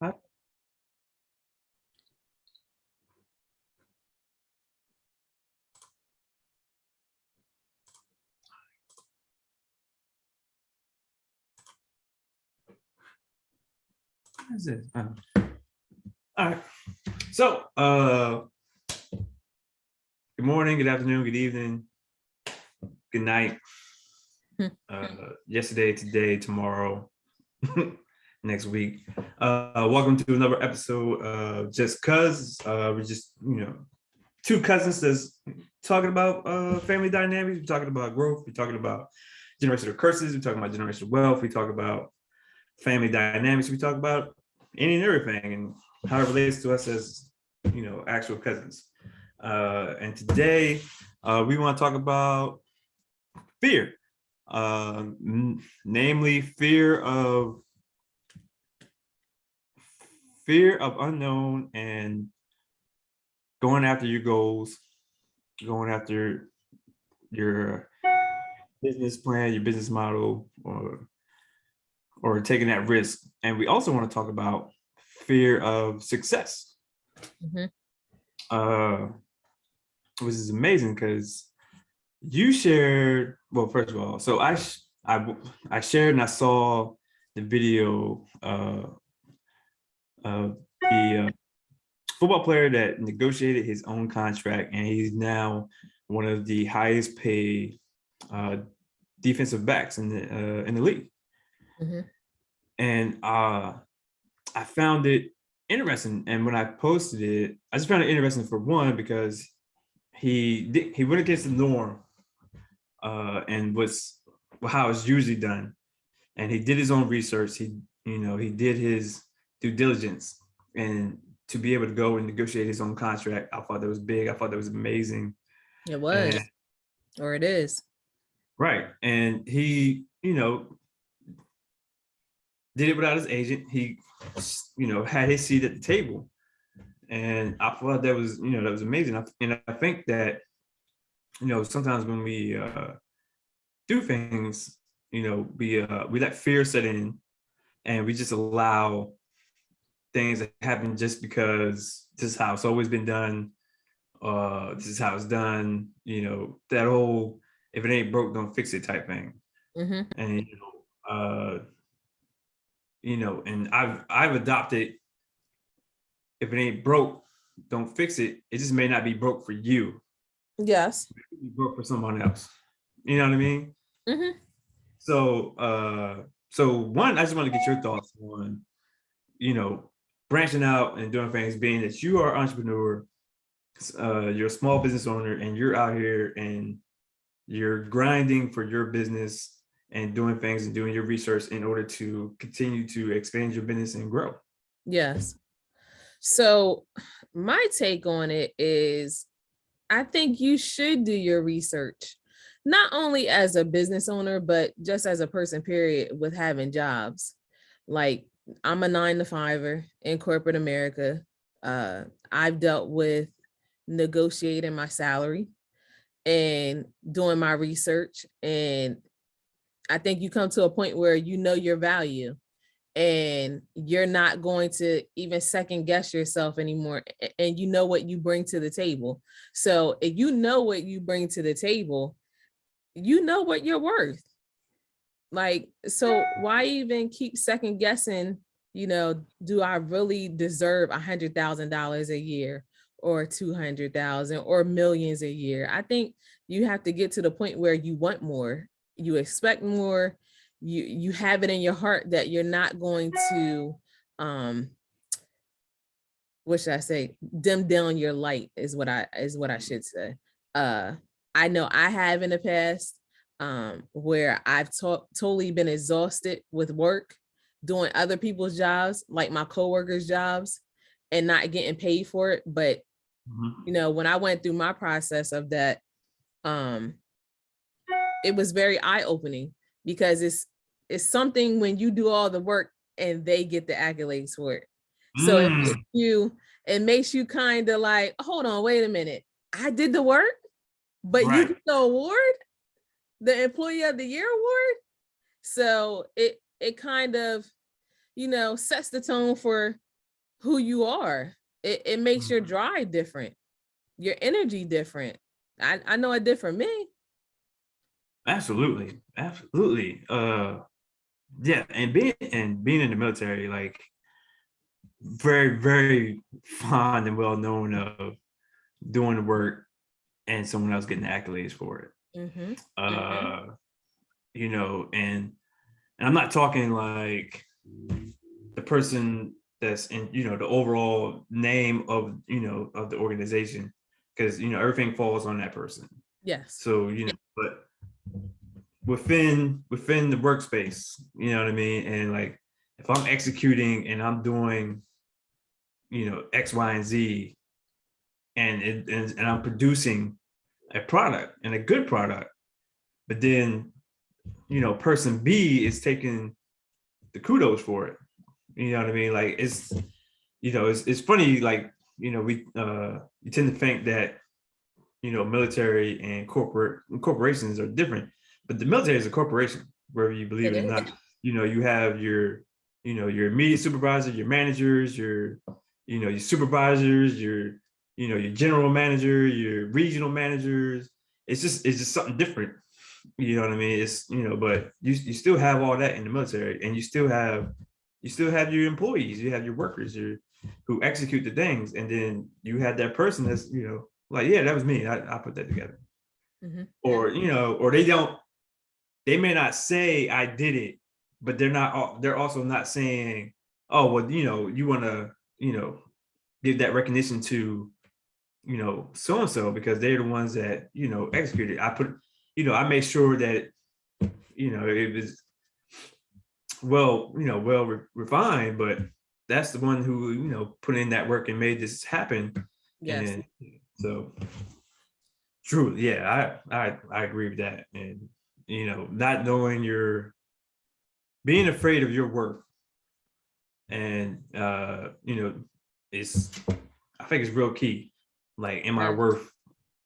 Hi. What is this? All right. So, good morning, good afternoon, good evening, good night. Yesterday, today, tomorrow, next week. Welcome to another episode of JustCuz. We're just, two cousins that's talking about family dynamics. We're talking about growth. We're talking about generational curses. We're talking about generational wealth. We talk about family dynamics. We talk about any and everything and how it relates to us as, actual cousins. And today we want to talk about fear, namely fear of unknown and going after your goals, going after your business plan, your business model, or taking that risk. And we also want to talk about fear of success, which is amazing because you shared. Well, first of all, so I shared and I saw the video of the football player that negotiated his own contract, and he's now one of the highest paid defensive backs in the league. And I found it interesting. And when I posted it, I just found it interesting for one, because he went against the norm and was how it's usually done. And he did his own research. He did his due diligence, and to be able to go and negotiate his own contract, I thought that was big. I thought that was amazing. It was, or it is. Right. And he, did it without his agent. He, had his seat at the table. And I thought that was, that was amazing. And I think that, sometimes when we do things, we let fear set in, and we just allow things that happen just because this is how it's always been done. This is how it's done. That whole "if it ain't broke, don't fix it" type thing. And and I've adopted "if it ain't broke, don't fix it." It just may not be broke for you. Yes. It could be broke for someone else. You know what I mean? So so one, I just want to get your thoughts on, branching out and doing things, being that you are an entrepreneur, you're a small business owner, and you're out here and you're grinding for your business and doing things and doing your research in order to continue to expand your business and grow. Yes. So my take on it is, I think you should do your research, not only as a business owner, but just as a person, period, with having jobs. Like, I'm a 9-to-5er in corporate America. I've dealt with negotiating my salary and doing my research. And I think you come to a point where you know your value and you're not going to even second guess yourself anymore. And you know what you bring to the table. So if you know what you bring to the table, you know what you're worth. Like, so why even keep second guessing, do I really deserve $100,000 a year or 200,000 or millions a year? I think you have to get to the point where you want more, you expect more, you have it in your heart that you're not going to, what should I say, dim down your light is what I should say. I know I have in the past, where I've totally been exhausted with work, doing other people's jobs, like my coworkers' jobs, and not getting paid for it. But when I went through my process of that, it was very eye-opening, because it's something when you do all the work and they get the accolades for it. So it makes you kind of like, hold on, wait a minute, I did the work, but you get the award, the Employee of the Year award. So it kind of, sets the tone for who you are. It makes your drive different, your energy different. I know it did for me. Absolutely. Absolutely. Yeah, and being in the military, like very, very fond and well known of doing the work and someone else getting the accolades for it. Mm-hmm. Mm-hmm. Uh, and I'm not talking like the person that's in, the overall name of, of the organization, because, everything falls on that person. Yes. So, but within the workspace, you know what I mean? And like, if I'm executing and I'm doing, X, Y, and Z, and I'm producing a product and a good product, but then, person B is taking the kudos for it. You know what I mean? Like, it's funny, like, we you tend to think that, military and corporations are different, but the military is a corporation, whether you believe It it or is. not. You have your immediate supervisor, your managers, your supervisors, your general manager, your regional managers. It's just something different. You know what I mean? It's, but you still have all that in the military, and you still have your employees, you have your workers, who execute the things, and then you have that person that's, like, yeah, that was me. I put that together. Mm-hmm. Or, or they may not say I did it, but they're also not saying, oh, well, you want to, give that recognition to, so and so, because they're the ones that, executed. I make sure that, it was well refined, but that's the one who, put in that work and made this happen. Yes. And so, true, yeah, I agree with that. And, not knowing being afraid of your work, and it's I think it's real key. Like, am I Yes. worth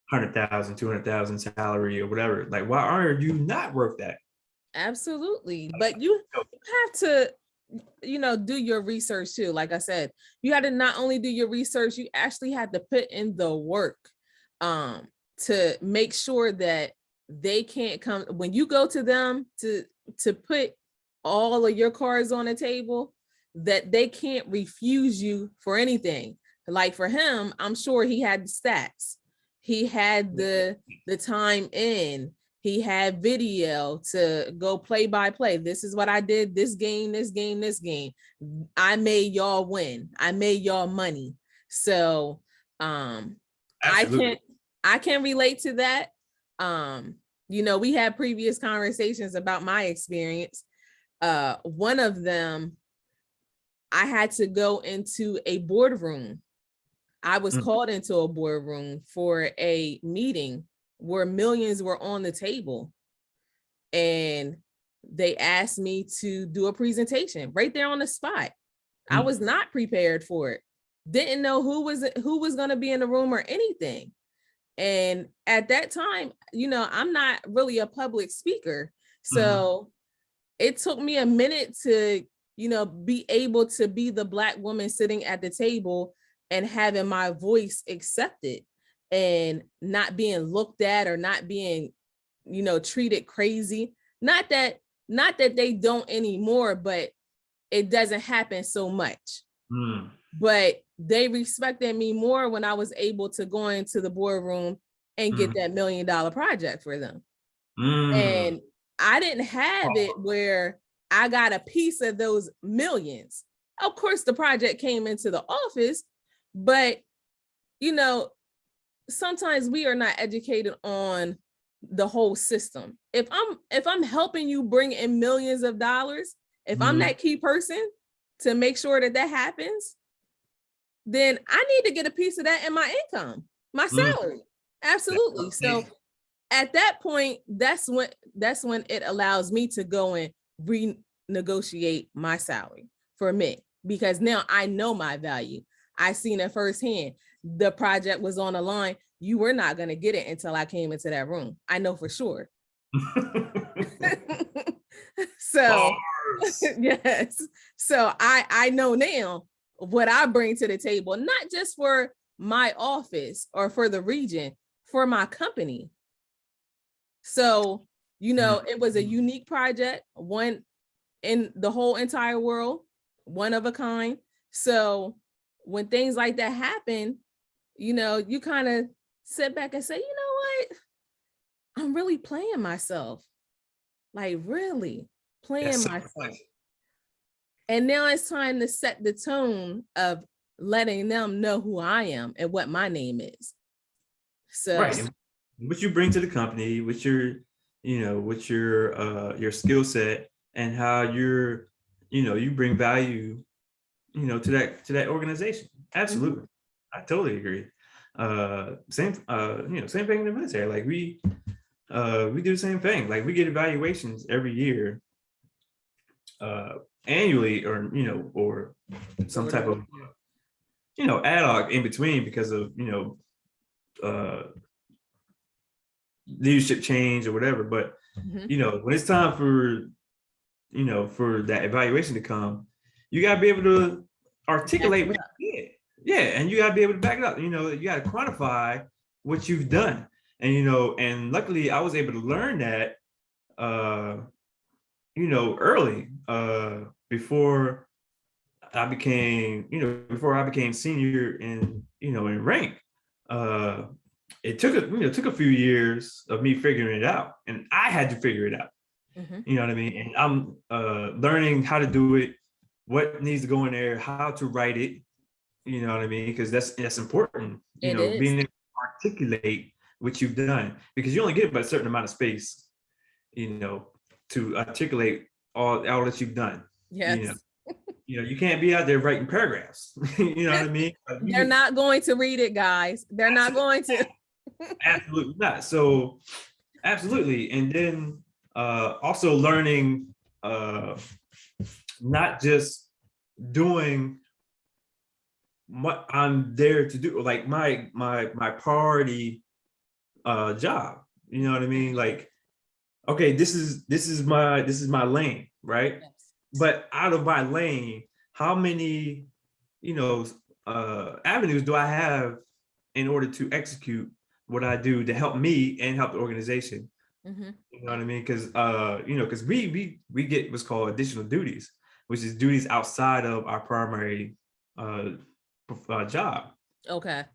100,000, 200,000 salary or whatever? Like, why are you not worth that? Absolutely. But you have to, do your research too. Like I said, you had to not only do your research, you actually had to put in the work to make sure that they can't come when you go to them to put all of your cards on the table, that they can't refuse you for anything. Like for him, I'm sure he had the stats. He had the time in. He had video to go play by play. This is what I did this game, this game, this game. I made y'all win. I made y'all money. So Absolutely. I can relate to that. We had previous conversations about my experience. One of them, I had to go into a boardroom. I was called into a boardroom for a meeting where millions were on the table, and they asked me to do a presentation right there on the spot. I was not prepared for it. Didn't know who was going to be in the room or anything. And at that time, I'm not really a public speaker. So it took me a minute to, be able to be the Black woman sitting at the table and having my voice accepted and not being looked at or not being, treated crazy. Not that they don't anymore, but it doesn't happen so much. But they respected me more when I was able to go into the boardroom and get that $1 million project for them. And I didn't have it where I got a piece of those millions. Of course, the project came into the office, but sometimes we are not educated on the whole system. If I'm helping you bring in millions of dollars, if I'm that key person to make sure that happens, then I need to get a piece of that in my income, my salary. Absolutely. So at that point, that's when it allows me to go and renegotiate my salary for me, because now I know my value. I seen it firsthand. The project was on the line. You were not going to get it until I came into that room. I know for sure. So yes. So I know now what I bring to the table, not just for my office or for the region, for my company. So, it was a unique project, one in the whole entire world, one of a kind. So when things like that happen, you kind of sit back and say, you know what? I'm really playing myself, like really playing myself. And now it's time to set the tone of letting them know who I am and what my name is. So right, what you bring to the company, with your skill set, and how you bring value, to that organization. Absolutely. I totally agree. Same thing in the military. Like we do the same thing. Like we get evaluations every year, annually, or some type of ad hoc in between, because of leadership change or whatever. But when it's time for that evaluation to come, you gotta be able to articulate what you did. Yeah, and you gotta be able to back it up. You gotta quantify what you've done. And and luckily I was able to learn that early, before I became senior in rank. It took a few years of me figuring it out, and I had to figure it out. You know what I mean? And I'm learning how to do it, what needs to go in there, how to write it. You know what I mean? Because that's important. Being able to articulate what you've done, because you only get about a certain amount of space, to articulate all that you've done. Yes. You can't be out there writing paragraphs. You know what I mean? They're not going to read it, guys. They're not going to. Absolutely not. So absolutely. And then also learning, not just doing what I'm there to do, like my priority job. You know what I mean? Like, okay, this is my lane, right? Yes. But out of my lane, how many avenues do I have in order to execute what I do to help me and help the organization? You know what I mean? Because because we get what's called additional duties, which is duties outside of our primary job. Okay.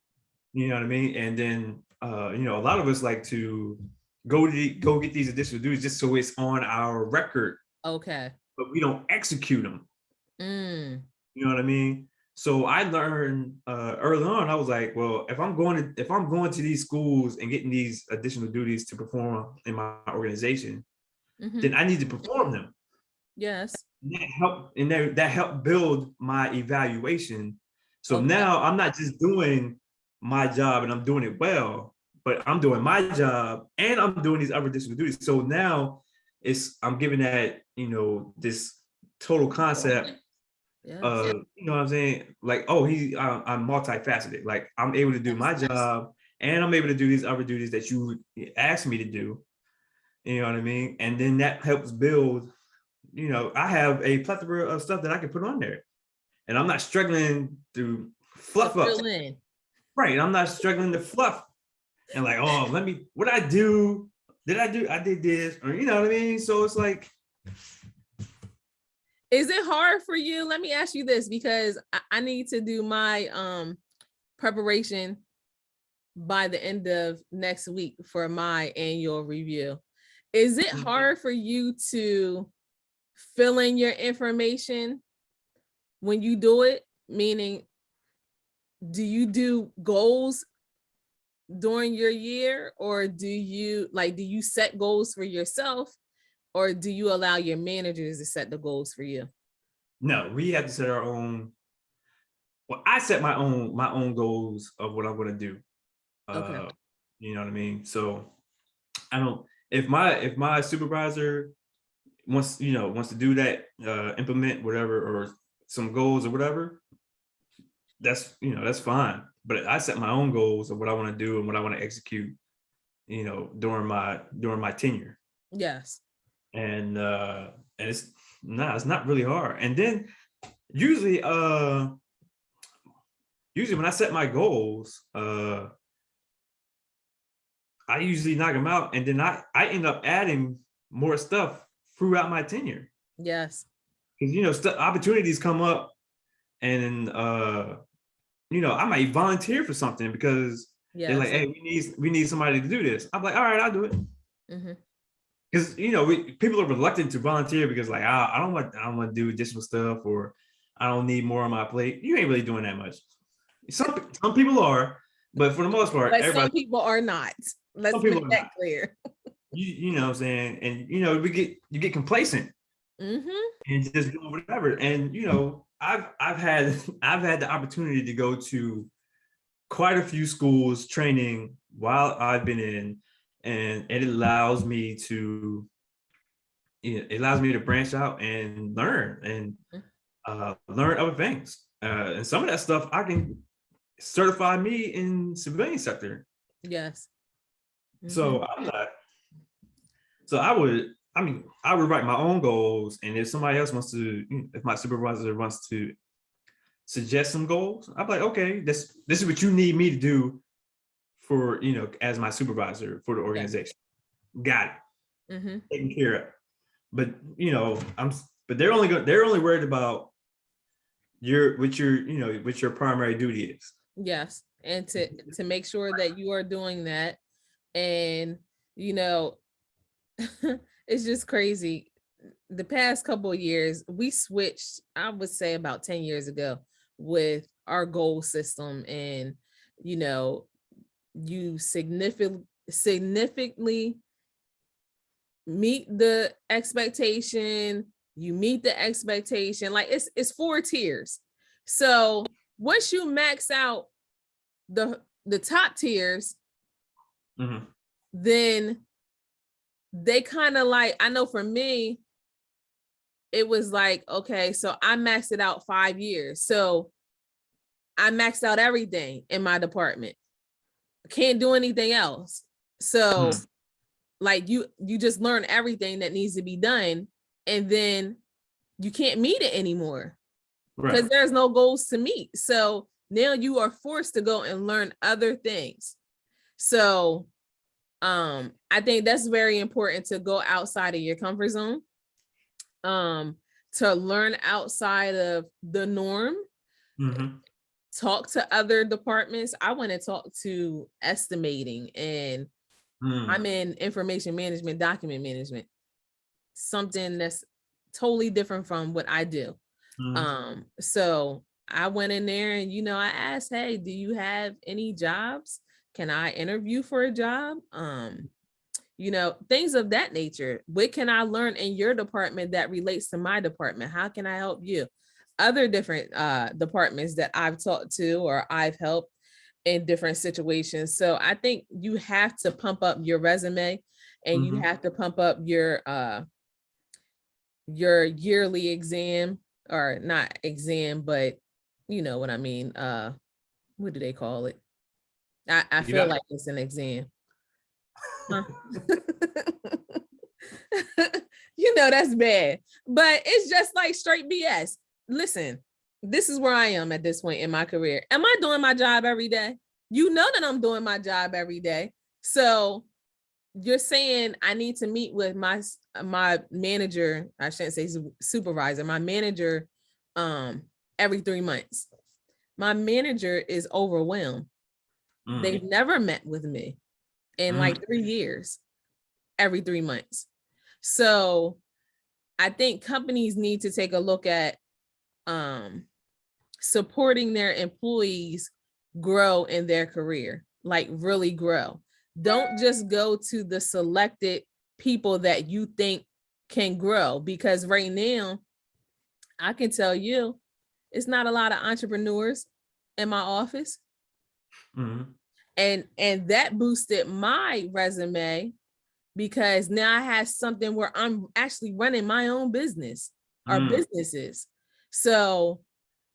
You know what I mean? And then a lot of us like to go get these additional duties just so it's on our record. Okay. But we don't execute them. You know what I mean? So I learned early on. I was like, well, if I'm going to these schools and getting these additional duties to perform in my organization, then I need to perform them. Yes. And that helped build my evaluation. So now I'm not just doing my job and I'm doing it well, but I'm doing my job and I'm doing these other additional duties. So now I'm giving that, this total concept. You know what I'm saying? Like, oh, I'm multifaceted. Like I'm able to do my job and I'm able to do these other duties that you asked me to do. You know what I mean? And then that helps build, I have a plethora of stuff that I can put on there. And I'm not struggling to fluff up. Right. I'm not struggling to fluff. And like, oh, what I do? I did this, or you know what I mean? So it's like, is it hard for you? Let me ask you this, because I need to do my preparation by the end of next week for my annual review. Is it hard for you to fill in your information when you do it? Meaning, do you do goals during your year, or do you set goals for yourself, or do you allow your managers to set the goals for you? No, we have to set our own. Well, I set my own goals of what I'm going to do. Okay. You know what I mean? So I don't, if my supervisor wants to do that, implement whatever, or some goals or whatever, that's fine. But I set my own goals of what I want to do and what I want to execute, during my tenure. Yes. And it's not really hard. And then usually usually when I set my goals, I usually knock them out, and then I end up adding more stuff throughout my tenure. Yes. Because opportunities come up, and I might volunteer for something because they're like, Yes. hey, we need somebody to do this. I'm like, all right, I'll do it. Mm-hmm. Because people are reluctant to volunteer because like I don't want to do additional stuff, or I don't need more on my plate. You ain't really doing that much. Some people are, but for the most part, But some people are not. Let's make that clear. You know what I'm saying? And you get complacent and just do whatever. And I've had the opportunity to go to quite a few schools training while I've been in, and it allows me to branch out and learn and learn other things. And some of that stuff I can certify me in civilian sector. Yes. So I'm not. So I would write my own goals, and if somebody else wants to, if my supervisor wants to suggest some goals, I'm like, okay, this is what you need me to do for as my supervisor for the organization. Yeah. Got it. Taken care of. But but they're only worried about what your primary duty is. Yes, and to make sure that you are doing that, and it's just crazy. The past couple of years, we switched, I would say about 10 years ago, with our goal system, and you significantly meet the expectation, you meet the expectation. Like it's 4 tiers. So once you max out the top tiers, then they kind of like, I know for me, it was like, okay, so I maxed it out 5 years. So I maxed out everything in my department. Can't do anything else. So like you just learn everything that needs to be done, and then you can't meet it anymore because there's no goals to meet. So now you are forced to go and learn other things. So I think that's very important, to go outside of your comfort zone, to learn outside of the norm, talk to other departments. I want to talk to estimating, and I'm in information management, document management, something that's totally different from what I do. So I went in there and, I asked, hey, do you have any jobs? Can I interview for a job? Things of that nature. What can I learn in your department that relates to my department? How can I help you? Other different departments that I've talked to or I've helped in different situations. So I think you have to pump up your resume, and you have to pump up your yearly exam, or not exam, but you know what I mean. What do they call it? I feel like it's an exam. Huh? That's bad, but it's just like straight BS. Listen, this is where I am at this point in my career. Am I doing my job every day? You know that I'm doing my job every day. So you're saying I need to meet with my manager, I shouldn't say supervisor, my manager, every 3 months. My manager is overwhelmed. They've never met with me in like 3 years, every 3 months. So I think companies need to take a look at supporting their employees grow in their career, like really grow. Don't just go to the selected people that you think can grow, because right now I can tell you it's not a lot of entrepreneurs in my office. And that boosted my resume, because now I have something where I'm actually running my own business or businesses. So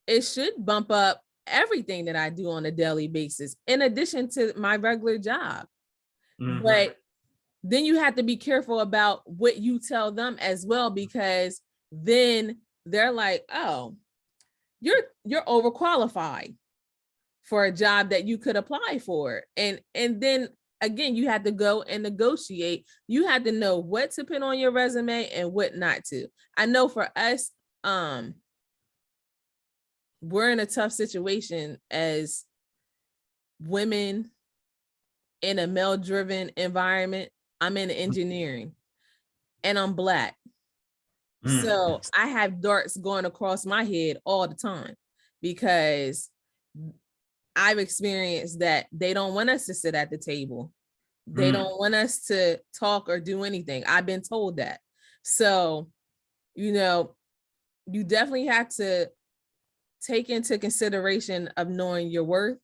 it should bump up everything that I do on a daily basis, in addition to my regular job. But then you have to be careful about what you tell them as well, because then they're like, oh, you're overqualified. for a job that you could apply for. And then again, you had to go and negotiate. You had to know what to put on your resume and what not to. I know for us, we're in a tough situation as women in a male-driven environment. I'm in engineering and I'm Black. So I have darts going across my head all the time because I've experienced that they don't want us to sit at the table. They don't want us to talk or do anything. I've been told that. So, you definitely have to take into consideration of knowing your worth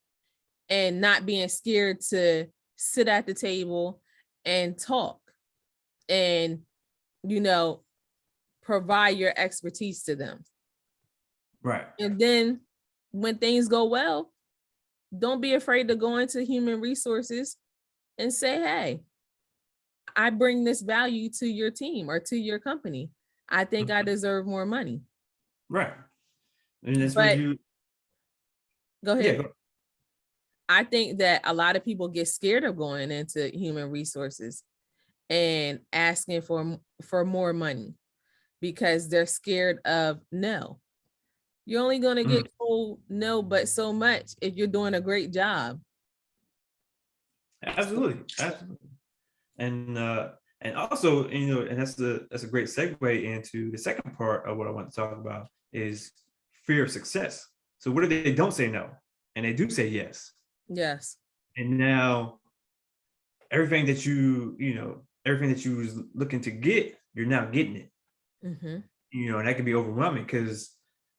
and not being scared to sit at the table and talk and, provide your expertise to them. Right. And then when things go well, don't be afraid to go into human resources and say, hey, I bring this value to your team or to your company. I think I deserve more money. Right. And that's where you go ahead. Yeah, go. I think that a lot of people get scared of going into human resources and asking for more money because they're scared of no. You're only going to get told no, but so much if you're doing a great job. Absolutely. And also, and that's a great segue into the second part of what I want to talk about is fear of success. So what if they don't say no and they do say yes? Yes. And now everything that you was looking to get, you're now getting it. And that can be overwhelming because,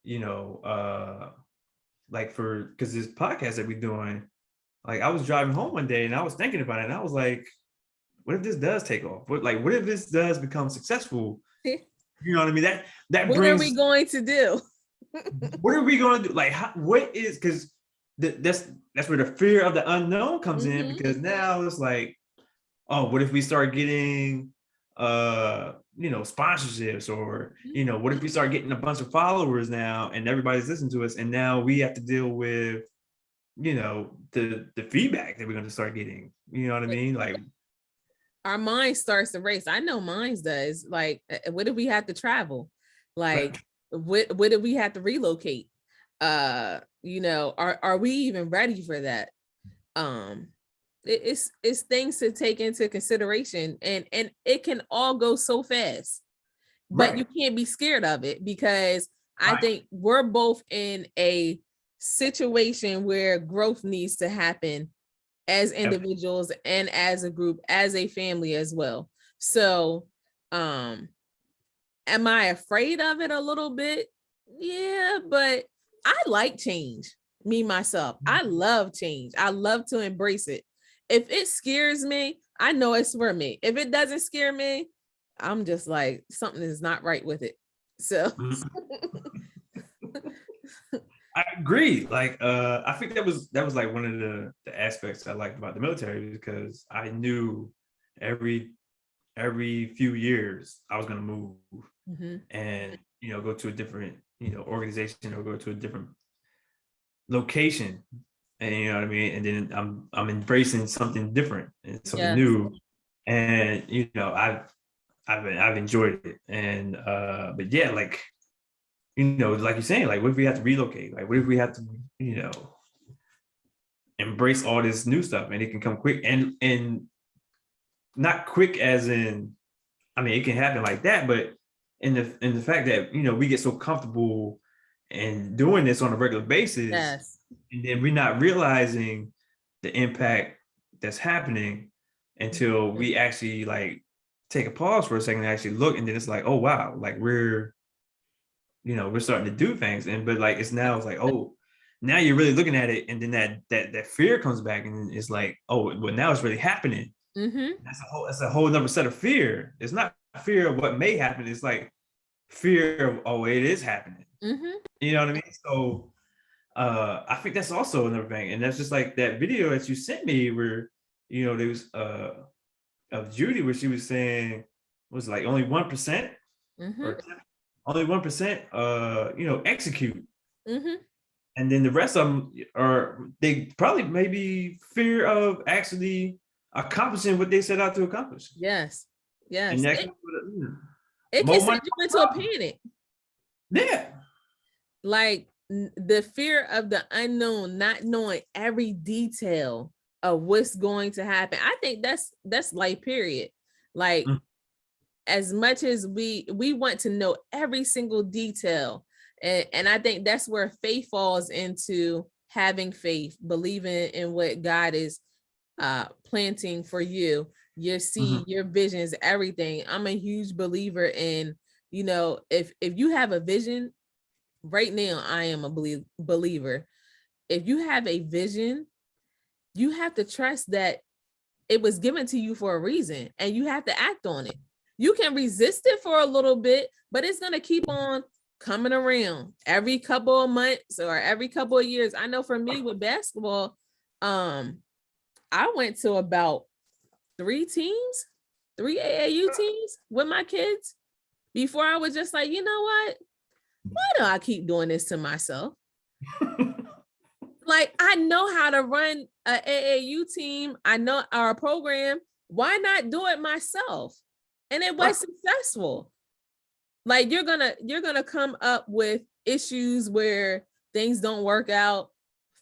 because this podcast that we're doing, like I was driving home one day and I was thinking about it and I was like, what if this does take off? What if this does become successful? You know what I mean? That what brings, are we going to do? What are we going to do? Like, because that's where the fear of the unknown comes in, because now it's like, oh, what if we start getting sponsorships, or what if we start getting a bunch of followers now and everybody's listening to us, and now we have to deal with the feedback that we're going to start getting. You know what I mean? Like, our mind starts to race. I know mine does. Like, what if we have to travel? Like, what if we have to relocate? Are we even ready for that? It's things to take into consideration, and it can all go so fast, but you can't be scared of it, because I think we're both in a situation where growth needs to happen as individuals and as a group, as a family as well. So, am I afraid of it a little bit? Yeah, but I like change. Me, myself, I love change. I love to embrace it. If it scares me, I know it's for me. If it doesn't scare me, I'm just like, something is not right with it. So I agree. Like, I think that was like one of the aspects I liked about the military, because I knew every few years I was going to move and go to a different organization or go to a different location, and you know what I mean. And then I'm embracing something different and something new, and I've enjoyed it. And but yeah, like, like you're saying, like, what if we have to relocate? Like, what if we have to, embrace all this new stuff, and it can come quick, and not quick as in, I mean, it can happen like that, but in the fact that, we get so comfortable in doing this on a regular basis, and then we're not realizing the impact that's happening until we actually like take a pause for a second and actually look, and then it's like, oh wow, like we're starting to do things. And but like it's like, oh, now you're really looking at it, and then that fear comes back, and it's like, oh, well, now it's really happening. That's a whole another set of fear. It's not fear of what may happen, it's like fear of, oh, it is happening. You know what I mean? So I think that's also another thing. And that's just like that video that you sent me where there was of Judy, where she was saying, was like only 1% or only 1% execute. And then the rest of them they probably maybe fear of actually accomplishing what they set out to accomplish. Yes. And Yes. that It can more send money. you into a panic. Yeah. Like the fear of the unknown, not knowing every detail of what's going to happen. I think that's life, period. Like as much as we want to know every single detail, and I think that's where faith falls into having faith, believing in what God is planting for you, your seed, your visions, everything. I'm a huge believer in, if you have a vision right now, I am a believer. If you have a vision, you have to trust that it was given to you for a reason and you have to act on it. You can resist it for a little bit, but it's going to keep on coming around every couple of months or every couple of years. I know for me with basketball, I went to about 3 AAU teams with my kids before I was just like, you know what? Why do I keep doing this to myself? Like, I know how to run an AAU team. I know our program. Why not do it myself? And it was successful. Like you're gonna come up with issues where things don't work out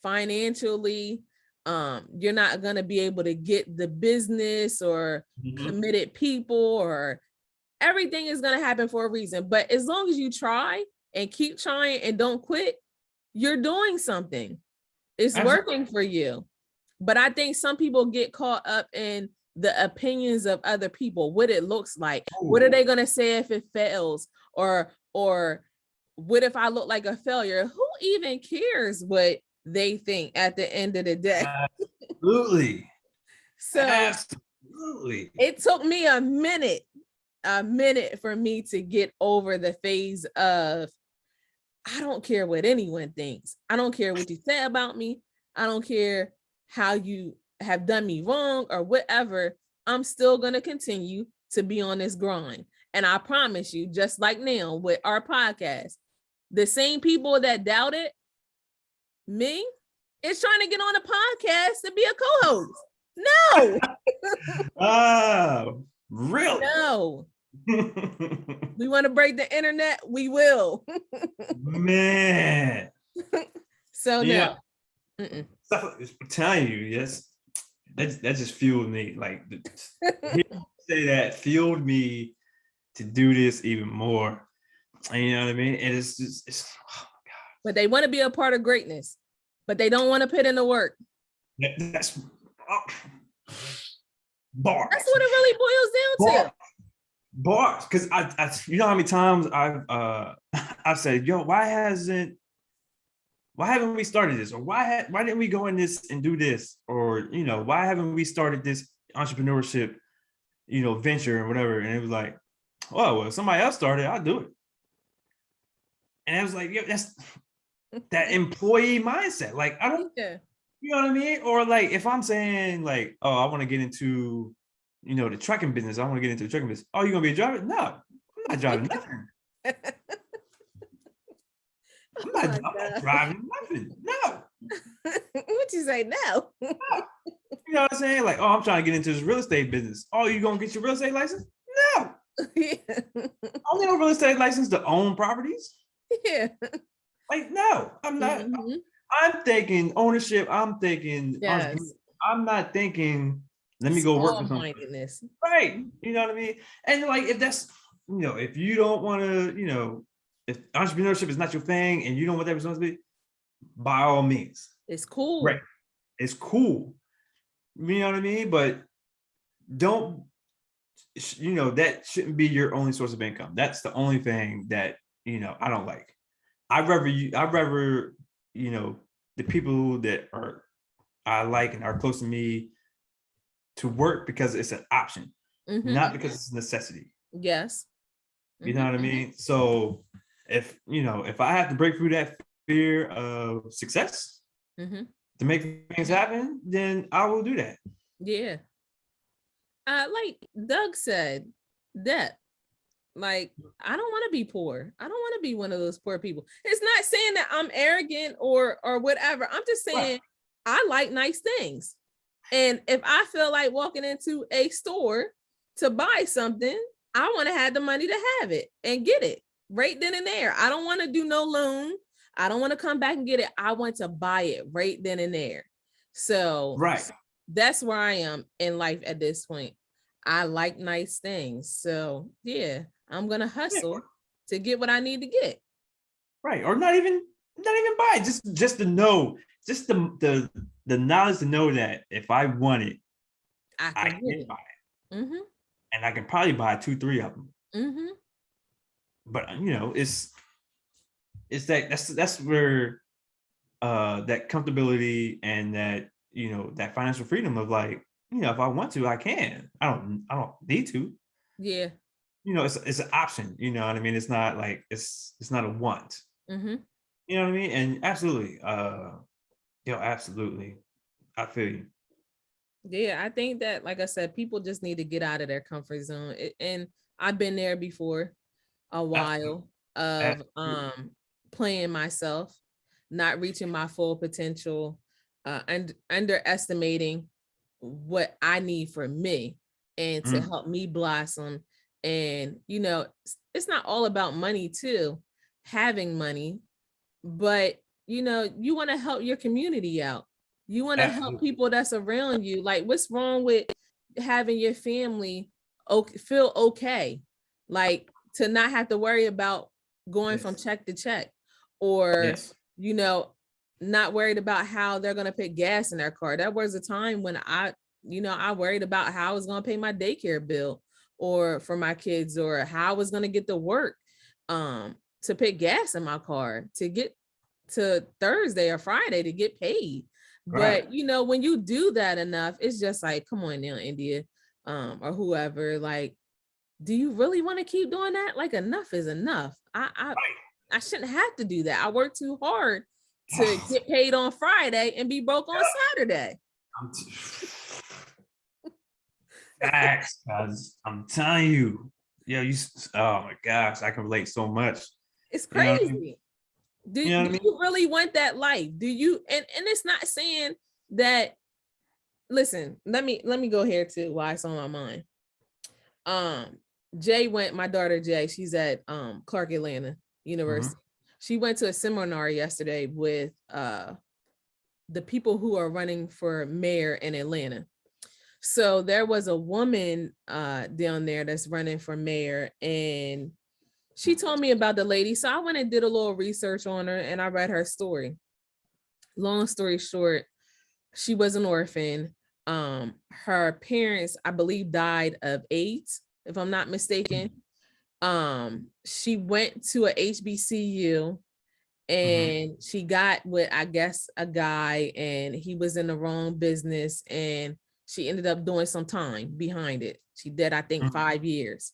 financially. You're not gonna be able to get the business or committed people, or everything is gonna happen for a reason. But as long as you try and keep trying and don't quit, you're doing something. It's working for you. But I think some people get caught up in the opinions of other people, what it looks like. What are they going to say if it fails? Or what if I look like a failure? Who even cares what they think at the end of the day? Absolutely. So absolutely. It took me a minute for me to get over the phase of, I don't care what anyone thinks. I don't care what you say about me. I don't care how you have done me wrong or whatever. I'm still going to continue to be on this grind. And I promise you, just like now with our podcast, the same people that doubted me is trying to get on a podcast to be a co-host. No. Oh, really? No. We want to break the internet, we will. Man. So yeah. No. I'm telling you, yes. That just fueled me. Like say that fueled me to do this even more. And you know what I mean? And it's oh my God. But they want to be a part of greatness, but they don't want to put in the work. That's bars. That's what it really boils down to. Bars. Because I you know how many times I've said, yo, why haven't we started this? Or why didn't we go in this and do this? Or, why haven't we started this entrepreneurship, venture and whatever? And it was like, oh, well, if somebody else started, I'll do it. And I was like, yeah, that's that employee mindset. Like, I don't, you know what I mean? Or like, if I'm saying like, oh, I want to get into, the trucking business. I want to get into the trucking business. Oh, you going to be a driver? No, I'm not driving nothing. I'm not driving nothing. No. What you say? No. You know what I'm saying? Like, oh, I'm trying to get into this real estate business. Oh, you gonna get your real estate license? No. Yeah. I only have a real estate license to own properties. Yeah. Like, no, I'm not. I'm thinking ownership. I'm thinking. Yes. I'm not thinking. Let me go work with something. Right. You know what I mean? And like, if that's, if you don't want to, if entrepreneurship is not your thing and you don't want that responsibility, by all means. It's cool. Right. It's cool. You know what I mean? But don't, that shouldn't be your only source of income. That's the only thing that, I don't like. I'd rather, the people that I like and are close to me to work because it's an option, not because it's a necessity. Yes. You know what I mean? So if I have to break through that fear of success to make things happen, then I will do that. Yeah. Like Doug said, that Like, I don't want to be poor. I don't want to be one of those poor people. It's not saying that I'm arrogant or whatever. I'm just saying Right. I like nice things. And if I feel like walking into a store to buy something, I want to have the money to have it and get it right then and there. I don't want to do no loan. I don't want to come back and get it. I want to buy it right then and there. So Right. that's where I am in life at this point. I like nice things. So yeah, I'm gonna hustle to get what I need to get. Right. Or not even buy it. Just to know, just the knowledge to know that if I want it, I I can get can it. buy it. Mm-hmm. And I can probably buy 2-3 of them. Mm-hmm. But it's that's where that comfortability and that that financial freedom of like, if I want to, I can. I don't need to. Yeah. It's an option. You know what I mean? It's not like it's not a want. Mm-hmm. You know what I mean? And absolutely, absolutely, I feel you. Yeah, I think that, like I said, people just need to get out of their comfort zone. And I've been there before a Absolutely. while of Absolutely. playing myself, not reaching my full potential, and underestimating what I need for me and to Mm, help me blossom. And it's not all about money too, having money, but you want to help your community out. You want to help absolutely. people that's around you. Like, what's wrong with having your family feel okay, like to not have to worry about going from Yes. check to check, or Yes. you know not worried about how they're going to put gas in their car. That was a time when I worried about how I was going to pay my daycare bill or for my kids, or how I was going to get to work, to put gas in my car to get to Thursday or Friday to get paid. Right. But when you do that enough, it's just like, come on now, India, or whoever, like, do you really want to keep doing that? Like, enough is enough. I shouldn't have to do that. I work too hard to Right. get paid on Friday and be broke on Saturday. I'm facts, cuz I'm telling you, oh my gosh, I can relate so much. It's You know what I mean? crazy. Do, You know do what I mean? you really want that life? Do you? And it's not saying that. Listen, let me go here too while it's on my mind. Um, my daughter Jay, she's at Clark Atlanta Mhm. University. She went to a seminar yesterday with the people who are running for mayor in Atlanta. So there was a woman down there that's running for mayor, and she told me about the lady. So I went and did a little research on her, and I read her story. Long story short, she was an orphan. Her parents, I believe, died of AIDS, if I'm not mistaken. She went to a HBCU Mhm. and she got with, I guess, a guy, and he was in the wrong business, and she ended up doing some time behind it. She did, I think, Mhm. 5 years.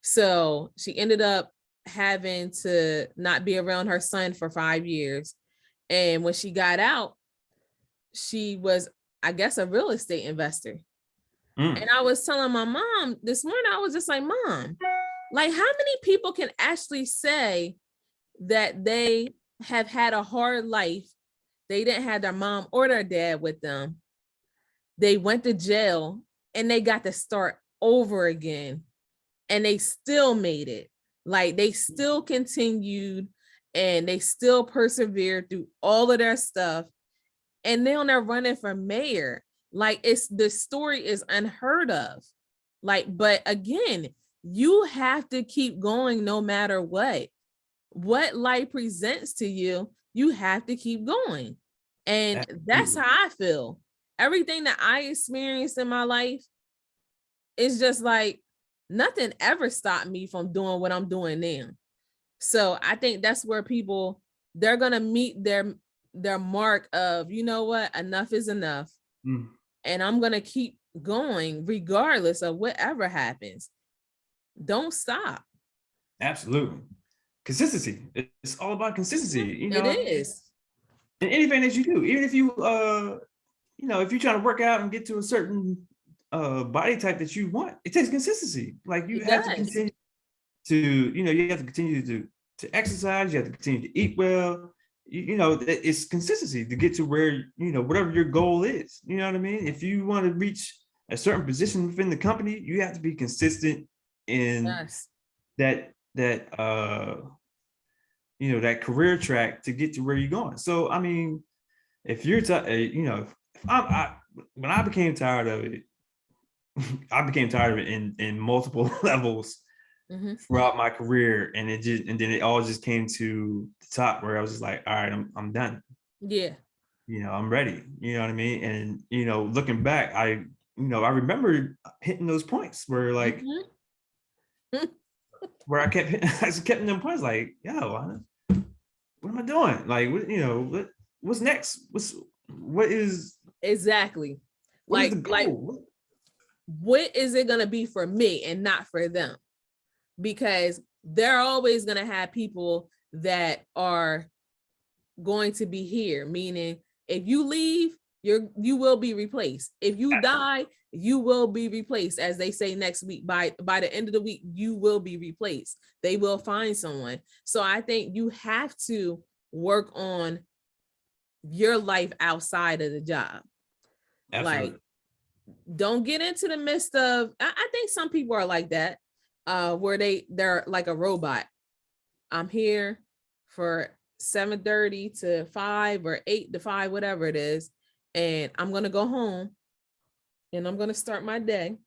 So she ended up having to not be around her son for 5 years. And when she got out, she was, I guess, a real estate investor. And Mm. I was telling my mom this morning, I was just like, Mom, like, how many people can actually say that they have had a hard life? They didn't have their mom or their dad with them. They went to jail and they got to start over again, and they still made it. Like, they still continued and they still persevered through all of their stuff. And now they're running for mayor. Like, the story is unheard of. Like, but again, you have to keep going no matter what life presents to you. You have to keep going. And that's Absolutely. how I feel. Everything that I experienced in my life is just like, nothing ever stopped me from doing what I'm doing now. So I think that's where people, they're gonna meet their mark of, you know what, enough is enough. Mm. And I'm gonna keep going regardless of whatever happens. Don't stop. Absolutely. Consistency. It's all about consistency. Mhm. It is. In anything that you do, even if if you're trying to work out and get to a certain body type that you want, it takes consistency. Like you It have to does. continue you have to continue to exercise, you have to continue to eat well. It's consistency to get to where, whatever your goal is. You know what I mean? If you want to reach a certain position within the company, you have to be consistent in Yes. that career track to get to where you're going. So, I mean, if you're, when I became tired of it, I became tired of it in multiple levels throughout my career, and then it all just came to the top where I was just like, all right, I'm done. Yeah. I'm ready. You know what I mean? And looking back, I remember hitting those points where like where I just kept hitting them points like, yo, what am I doing? Like, what's next? What is exactly what is like the goal? what is it gonna be for me and not for them? Because they're always gonna have people that are going to be here, meaning if you leave, you will be replaced. If you die, you will be replaced. As they say, next week, by the end of the week, you will be replaced. They will find someone. So I think you have to work on your life outside of the job. Absolutely. Like, don't get into the midst of, I think some people are like that, where they're like a robot. I'm here for 7:30 to 5 or 8 to 5, whatever it is. And I'm going to go home and I'm going to start my day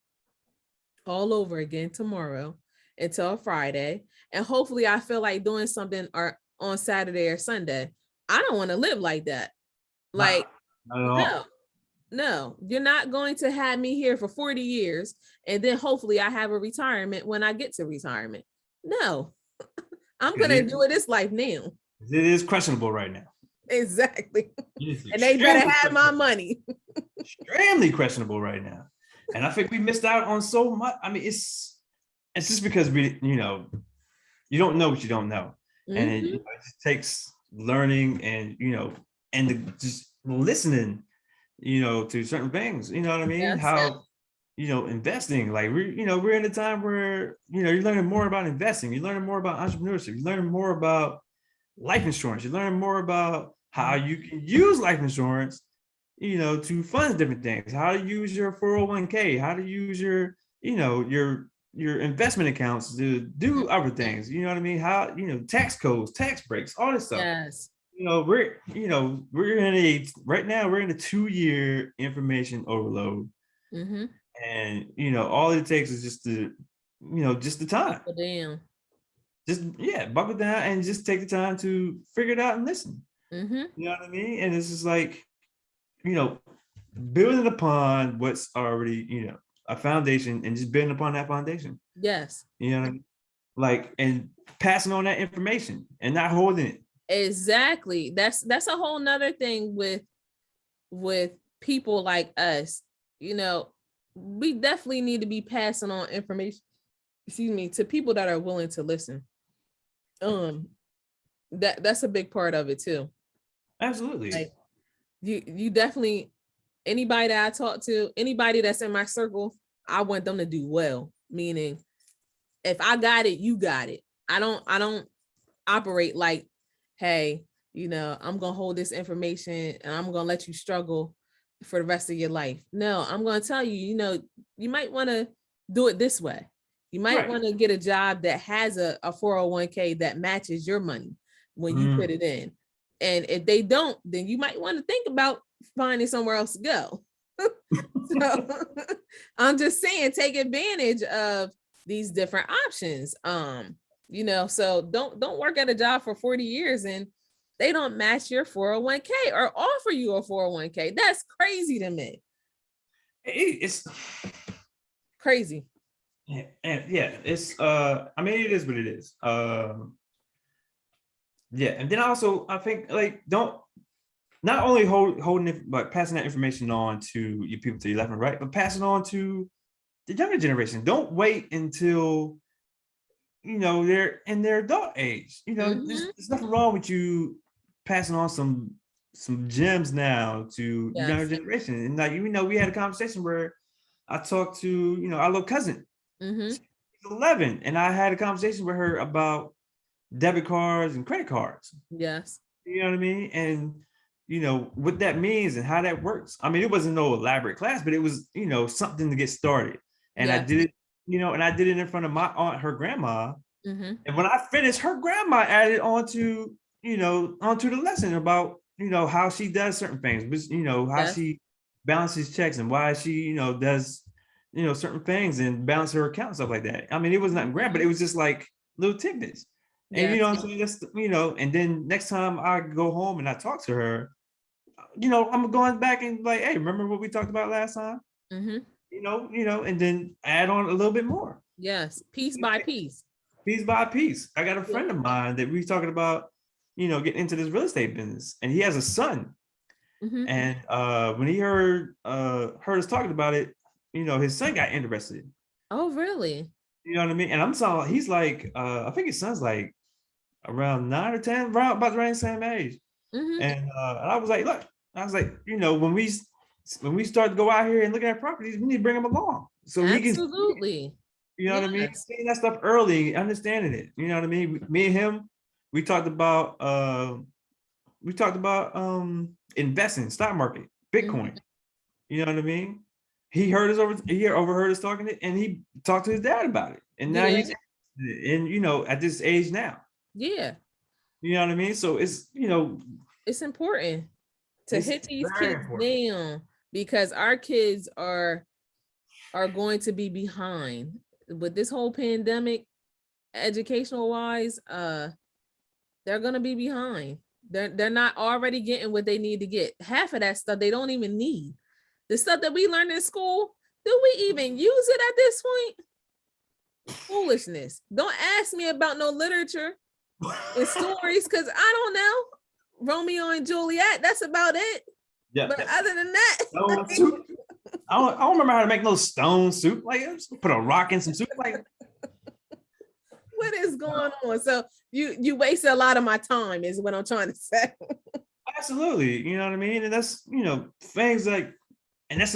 all over again tomorrow until Friday. And hopefully I feel like doing something or on Saturday or Sunday. I don't want to live like that. Like, no, you're not going to have me here for 40 years. And then hopefully I have a retirement when I get to retirement. No, I'm going to do it this life now. It is questionable right now. Exactly. And they better have my money. Extremely questionable right now. And I think we missed out on so much. I mean, it's just because you don't know what you don't know. And it just takes learning and, just listening, to certain things, you know what I mean? Yes. How, investing, like we're in a time where, you're learning more about investing. You're learning more about entrepreneurship. You're learning more about life insurance. You're learning more about how you can use life insurance, to fund different things, how to use your 401k, how to use your investment accounts to do other things. You know what I mean? How, tax codes, tax breaks, all this stuff. Yes. We're right now we're in a 2-year information overload. And, all it takes is just the time. Damn. Just buckle down and just take the time to figure it out and listen. You know what I mean? And it's just like, building upon what's already, a foundation, and just building upon that foundation. Yes. You know what I mean? Like, and passing on that information and not holding it. Exactly. That's a whole nother thing with people like us. We definitely need to be passing on information, to people that are willing to listen. That's a big part of it too. Absolutely. Like, you definitely, anybody that I talk to, anybody that's in my circle, I want them to do well. Meaning, if I got it, you got it. I don't operate like, hey, I'm gonna hold this information and I'm gonna let you struggle for the rest of your life. No, I'm gonna tell you, you might want to do it this way. You might want to get a job that has a 401k that matches your money when you put it in. And if they don't, then you might want to think about finding somewhere else to go. So I'm just saying, take advantage of these different options. So don't work at a job for 40 years and they don't match your 401k or offer you a 401k. That's crazy to me. It's crazy. Yeah, it's I mean, it is what it is. And then also I think, like, don't not only holding it, but passing that information on to your people to your left and right, but passing on to the younger generation. Don't wait until they're in their adult age. There's nothing wrong with you passing on some gems now to the younger generation. And like, we had a conversation where I talked to our little cousin. 11, and I had a conversation with her about debit cards and credit cards. Yes. You know what I mean? And what that means and how that works. I mean, it wasn't no elaborate class, but it was, something to get started. And I Yes. did it, and I did it in front of my aunt, her grandma. Mm-hmm. And when I finished, her grandma added onto the lesson about, how she does certain things, but how Yes. she balances checks and why she, does, certain things and balance her account, stuff like that. I mean, it was nothing grand, but it was just like little tidbits. And Yes. I'm saying, just, and then next time I go home and I talk to her, I'm going back and like, hey, remember what we talked about last time? Mm-hmm. And then add on a little bit more. Yes. Piece by piece. Piece by piece. I got a Yeah. friend of mine that we talking about, getting into this real estate business, and he has a son. Mm-hmm. And when he heard us talking about it, his son got interested. Oh, really? You know what I mean? And I'm talking, he's like, I think his son's like around 9 or 10, around about the same age. Mm-hmm. And I was like, look, when we start to go out here and look at properties, we need to bring him along so he can, Absolutely. what I mean? Yes. Seeing that stuff early, understanding it. You know what I mean? Me and him, we talked about investing, stock market, Bitcoin. You know what I mean? He overheard us talking it, and he talked to his dad about it. And now Yeah. he's at this age now. Yeah. You know what I mean? So it's It's important to it's hit these very kids important. down because our kids are going to be behind with this whole pandemic, educational wise. They're gonna be behind. They're not already getting what they need to get. Half of that stuff they don't even need. The stuff that we learned in school, do we even use it at this point? Foolishness. Don't ask me about no literature and stories because I don't know. Romeo and Juliet, that's about it. Yeah. But other than that, Stone soup. I don't remember how to make no stone soup. Like, just put a rock in some soup. Like, what is going on? So you wasted a lot of my time, is what I'm trying to say. absolutely. You know what I mean? And that's, things like, and that's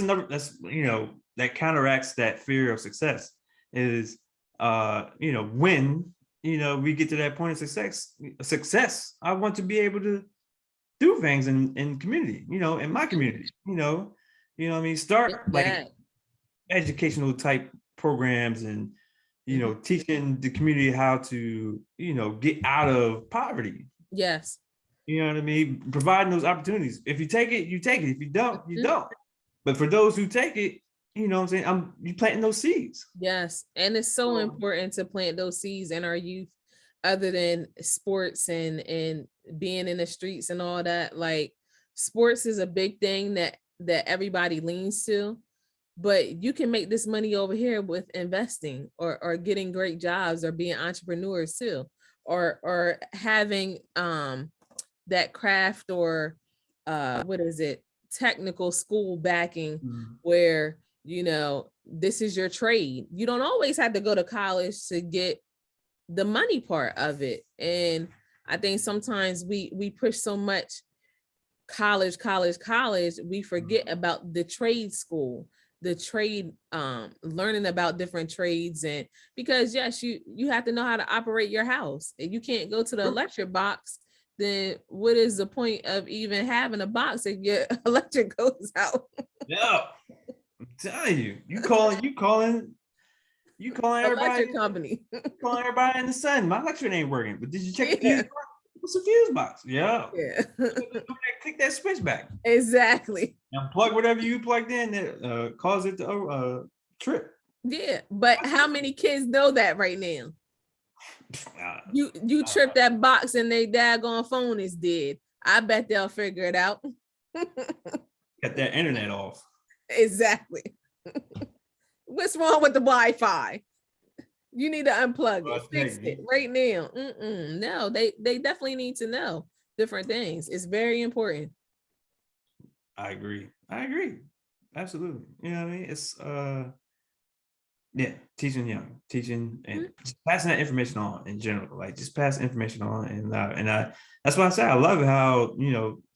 that counteracts that fear of success is, when, we get to that point of success, I want to be able to do things in community, in my community, what I mean? Start like educational type programs and, teaching the community how to, get out of poverty. Yes. You know what I mean? Providing those opportunities. If you take it, you take it. If you don't, you don't. But for those who take it, you know what I'm saying? You planting those seeds. Yes. And it's so important to plant those seeds in our youth, other than sports and being in the streets and all that. Like, sports is a big thing that everybody leans to, but you can make this money over here with investing or getting great jobs or being entrepreneurs too, or having that craft or technical school backing where this is your trade. You don't always have to go to college to get the money part of it. And I think sometimes we push so much college, we forget about the trade school, the trade, learning about different trades. And because yes, you have to know how to operate your house. If you can't go to the electric box, then what is the point of even having a box if your electric goes out? Yeah, I'm telling you, you calling everybody, electric company. calling everybody in the sun. My electric ain't working, but did you check the fuse box? What's the fuse box? Yeah. Click that switch back. Exactly. And plug whatever you plugged in that cause it to trip. Yeah, but how many kids know that right now? You trip that box and they daggone phone is dead. I bet they'll figure it out. Got that internet off. Exactly. What's wrong with the Wi-Fi? You need to unplug it, fix it right now. No, they definitely need to know different things. It's very important. I agree. Absolutely. You know what I mean? It's teaching young, and just passing that information on in general, like just pass information on. And that's why I say I love how,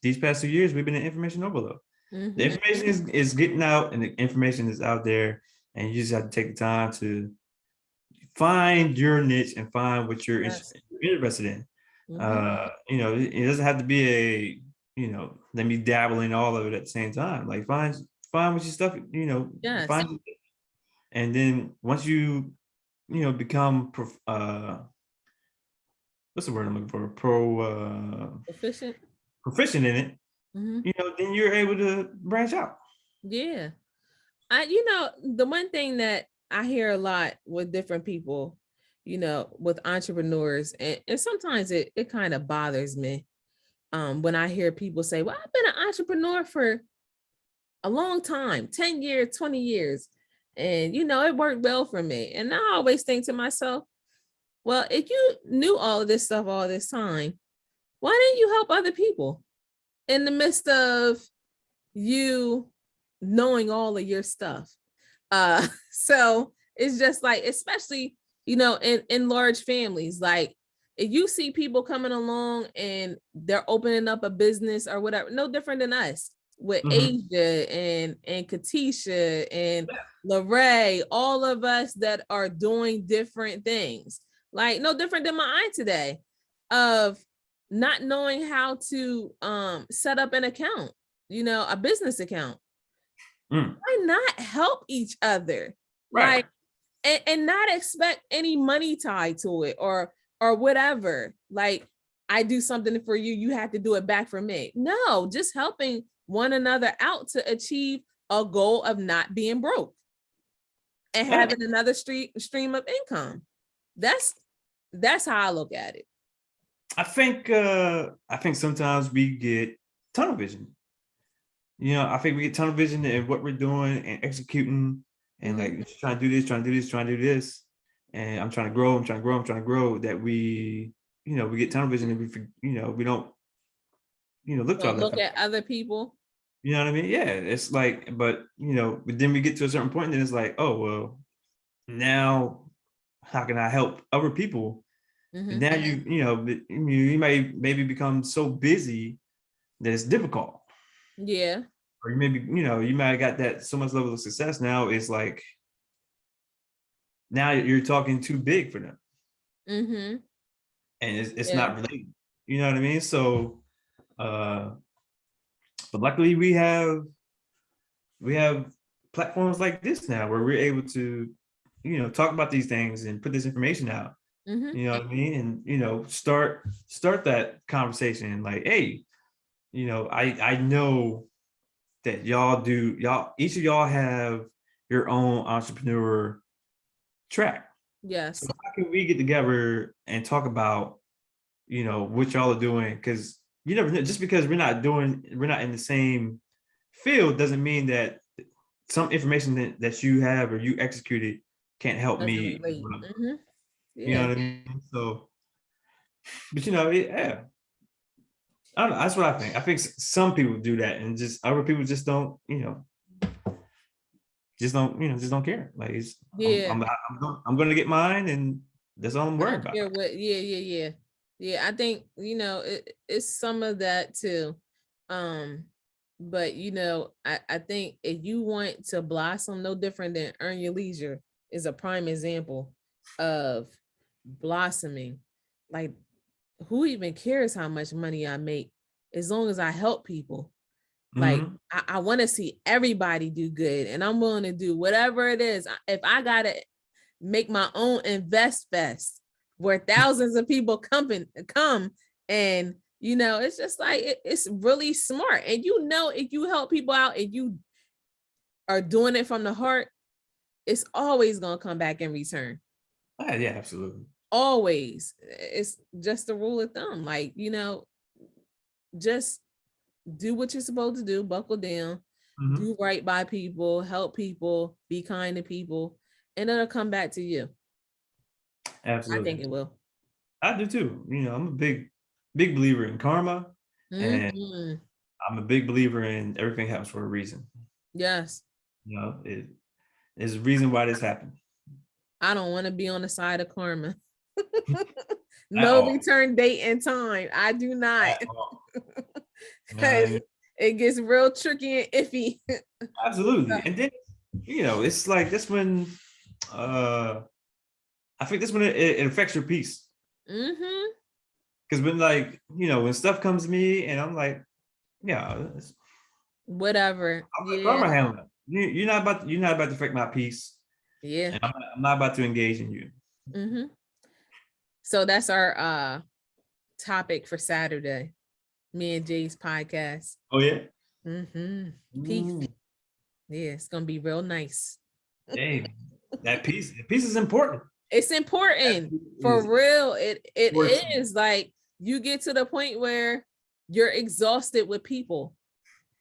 these past 2 years we've been in information overload. The information is getting out and the information is out there, and you just have to take the time to find your niche and find what you're Yes. interested in. Mhm. It doesn't have to be let me dabble in all of it at the same time. Like find what your stuff, Yes. find, and then once you, become what's the word I'm looking for? Efficient. Proficient in it, Mhm. then you're able to branch out. Yeah. The one thing that I hear a lot with different people, with entrepreneurs, and sometimes it kind of bothers me when I hear people say, well, I've been an entrepreneur for a long time, 10 years, 20 years. And, it worked well for me. And I always think to myself, well, if you knew all of this stuff all this time, why didn't you help other people in the midst of you knowing all of your stuff? So it's just like, especially, in large families, like if you see people coming along and they're opening up a business or whatever, no different than us with Mhm. Asia and Katisha and Lorray, all of us that are doing different things, like no different than my aunt today, of not knowing how to set up an account, a business account. Mm. Why not help each other? Right. Like, and not expect any money tied to it or whatever. Like, I do something for you, you have to do it back for me. No, just helping one another out to achieve a goal of not being broke and Yeah. having another stream of income. That's how I look at it. I think sometimes we get tunnel vision. I think we get tunnel vision in what we're doing and executing, and Mhm. like just trying to do this, trying to do this, trying to do this. And I'm trying to grow, I'm trying to grow, I'm trying to grow. That we get tunnel vision and we don't, look to Don't our left. look at other people. You know what I mean? Yeah. It's like, but then we get to a certain point, and then it's like, oh well, now how can I help other people? And Mhm. now you may maybe become so busy that it's difficult. Yeah. Or you maybe, you might have got that so much level of success. Now it's like now you're talking too big for them. Mhm. And it's Yeah. not related. You know what I mean? So uh but luckily we have platforms like this now where we're able to, talk about these things and put this information out. Mhm. You know what I mean? And start that conversation like, hey, I know that y'all each of y'all have your own entrepreneur track. So Yes. how can we get together and talk about, what y'all are doing? Because you never know, just because we're not in the same field doesn't mean that some information that you have or you executed can't help Doesn't me. relate. Mhm. You know Yeah. what I mean? So, but yeah, I don't know. That's what I think. I think some people do that, and just other people just don't, just don't care. Like Yeah. I'm gonna get mine, and that's all I'm I worried don't about. care what. Yeah. Yeah, I think, it's some of that too. Um, but I think if you want to blossom, no different than Earn Your Leisure is a prime example of blossoming. Like, who even cares how much money I make as long as I help people? Like, Mhm. I want to see everybody do good, and I'm willing to do whatever it is. If I gotta make my own invest fest where thousands of people come and it's just like it's really smart. And if you help people out and you are doing it from the heart, it's always gonna come back in return. Yeah, absolutely. Always. It's just a rule of thumb. Like, just do what you're supposed to do, buckle down, Mhm. do right by people, help people, be kind to people, and it'll come back to you. I think Absolutely. it will. I do too. I'm a big believer in karma, and Mhm. I'm a big believer in everything happens for a reason. Yes. It is a reason why this happened I don't want to be on the side of karma. at No all. return date and time. I do not. At all. You know what I 'Cause mean? it gets real tricky and iffy. Absolutely. And then, it's like that's when uh I think this one it affects your peace. Mm-hmm. Because when like, when stuff comes to me and I'm like, yeah, Whatever. I'm gonna Yeah. handle it. You're not about to affect my peace, Yeah. and I'm not about to engage in you. Mm-hmm. So that's our topic for Saturday. Me and Jay's podcast. Oh yeah. Mm-hmm. Peace. Yeah, it's gonna be real nice. Hey, that peace is important. It's important for real. It is like you get to the point where you're exhausted with people.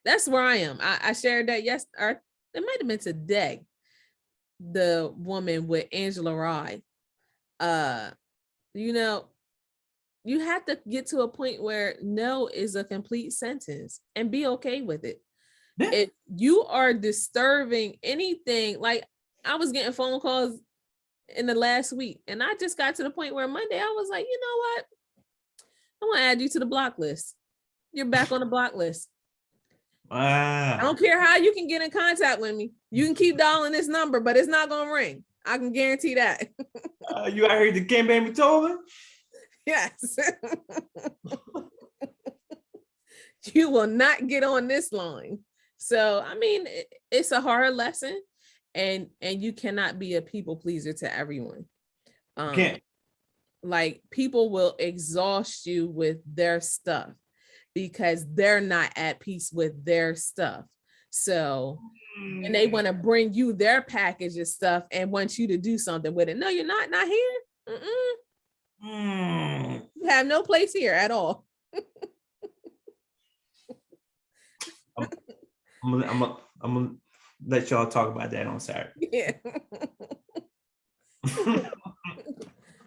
That's where I am. I shared that or it might have been today. The woman with Angela Rye. You know, you have to get to a point where no is a complete sentence and be okay with it. Yeah. If you are disturbing anything, like I was getting phone calls in the last week, and I just got to the point where Monday I was like, you know what? I'm gonna add you to the block list. You're back on the block list. I don't care how you can get in contact with me. You can keep dialing this number, but it's not gonna ring. I can guarantee that. You out here the campaign we told her? Yes. You will not get on this line. So, I mean, it's a hard lesson, and you cannot be a people pleaser to everyone. Can't. Like people will exhaust you with their stuff because they're not at peace with their stuff. So, and they want to bring you their package of stuff and want you to do something with it. No, you're not here. You have no place here at all. I'm gonna let y'all talk about that on Saturday. Yeah.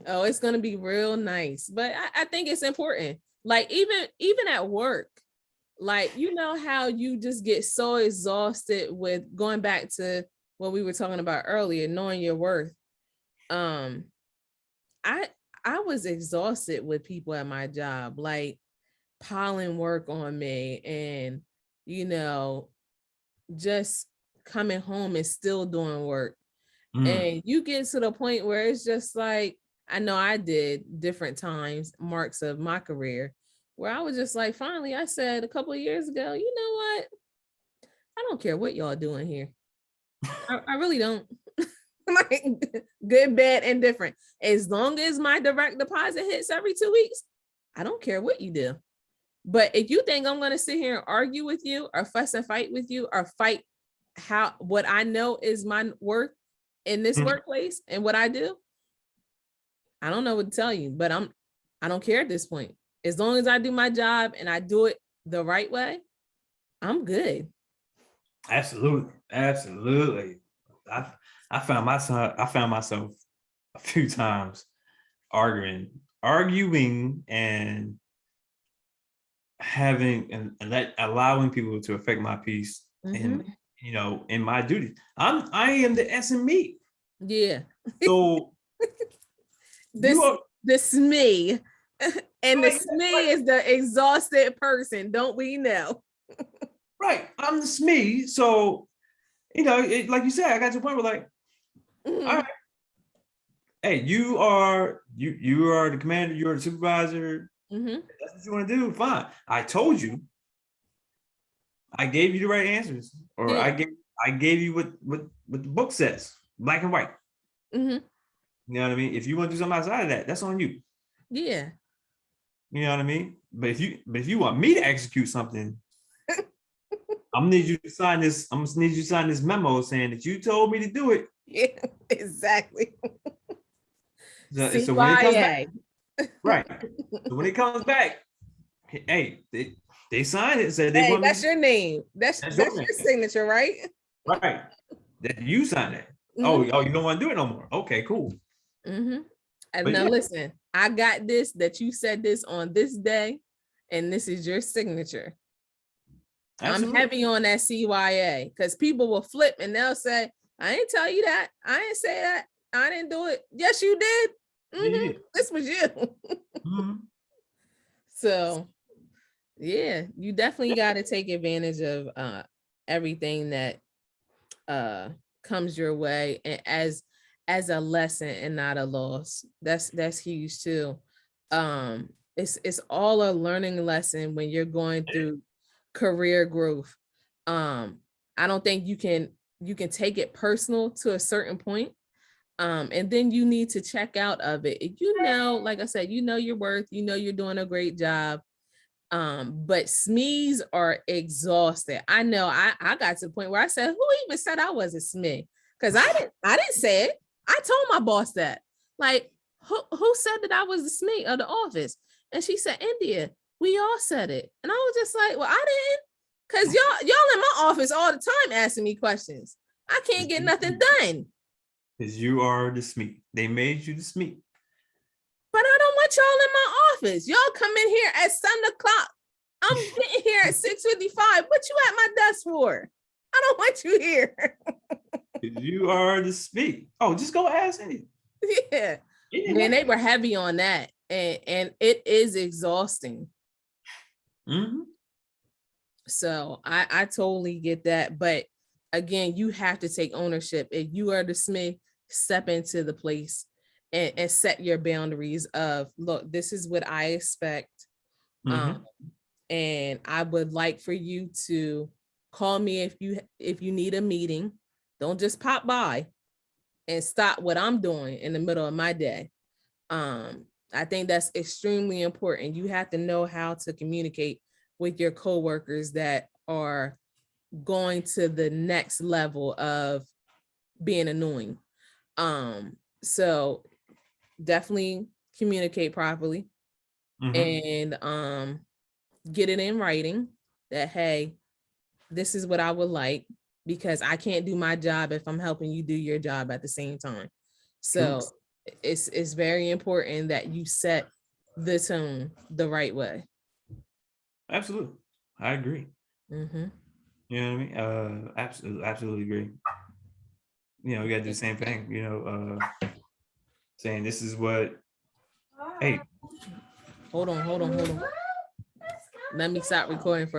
Oh, it's gonna be real nice. But I think it's important. Like even at work, like you know how you just get so exhausted with going back to what we were talking about earlier, knowing your worth. I was exhausted with people at my job, like piling work on me and just coming home and still doing work. And you get to the point where it's just like, I know I did different times, marks of my career, where I was just like, finally, I said a couple of years ago, you know what? I don't care what y'all doing here. I really don't. Like good, bad, and different. As long as my direct deposit hits every 2 weeks, I don't care what you do. But if you think I'm going to sit here and argue with you or fuss and fight with you or fight what I know is my worth in this workplace and what I do, I don't know what to tell you, but I don't care at this point. As long as I do my job and I do it the right way, I'm good. Absolutely. I found myself a few times arguing and having and allowing people to affect my peace and in my duties. I am the SME. Yeah. So the SME. And the SME is the exhausted person, don't we know? Right. I'm the SME. So, like you said, I got to a point where like, all right, hey, you are the commander, you're the supervisor. That's what you want to do. Fine. I told you. I gave you the right answers, or I gave you what the book says, black and white. You know what I mean? If you want to do something outside of that, that's on you. Yeah. You know what I mean? But if you want me to execute something, I'm gonna need you to sign this. I'm gonna need you to sign this memo saying that you told me to do it. Yeah, exactly. So when it comes back, right? So when it comes back, hey, they signed it and said they want. That's your name. That's your signature, right? Right. That you signed it. Oh, you don't want to do it no more. Okay, cool. And now listen, I got this, that you said this on this day, and this is your signature. Absolutely. I'm heavy on that CYA because people will flip and they'll say, I didn't tell you that. I didn't say that. I didn't do it. Yes, you did. Yeah. This was you. So, yeah, you definitely got to take advantage of everything that comes your way, and as a lesson and not a loss. That's huge too. It's all a learning lesson when you're going through career growth. I don't think you can take it personal to a certain point. And then you need to check out of it. If you know, like I said, you know your worth, you know you're doing a great job. But SMEs are exhausted. I know I got to the point where I said, who even said I was a SME? Because I didn't say it. I told my boss that. Like, who said that I was the SME of the office? And she said, India, we all said it. And I was just like, well, I didn't. Because y'all in my office all the time asking me questions. I can't get nothing done. Because you are the SME. They made you the SME. But I don't want y'all in my office. Y'all come in here at 7:00. I'm getting here at 6:55. What you at my desk for? I don't want you here. You are the SME. Oh, just go ask India. Yeah. Man, they were heavy on that. And it is exhausting. Mm-hmm. So I totally get that. But again, you have to take ownership. If you are the SME, step into the place and set your boundaries of, look, this is what I expect. Mm-hmm. And I would like for you to call me if you need a meeting. Don't just pop by and stop what I'm doing in the middle of my day. I think that's extremely important. You have to know how to communicate with your coworkers that are going to the next level of being annoying. So definitely communicate properly. Mm-hmm. And get it in writing that, hey, this is what I would like, because I can't do my job if I'm helping you do your job at the same time. So it's very important that you set the tone the right way. Absolutely. I agree. Mm-hmm. You know what I mean? Absolutely agree. You know, we gotta do the same thing, you know, saying this is what, hey. Hold on. Let me stop recording for a minute.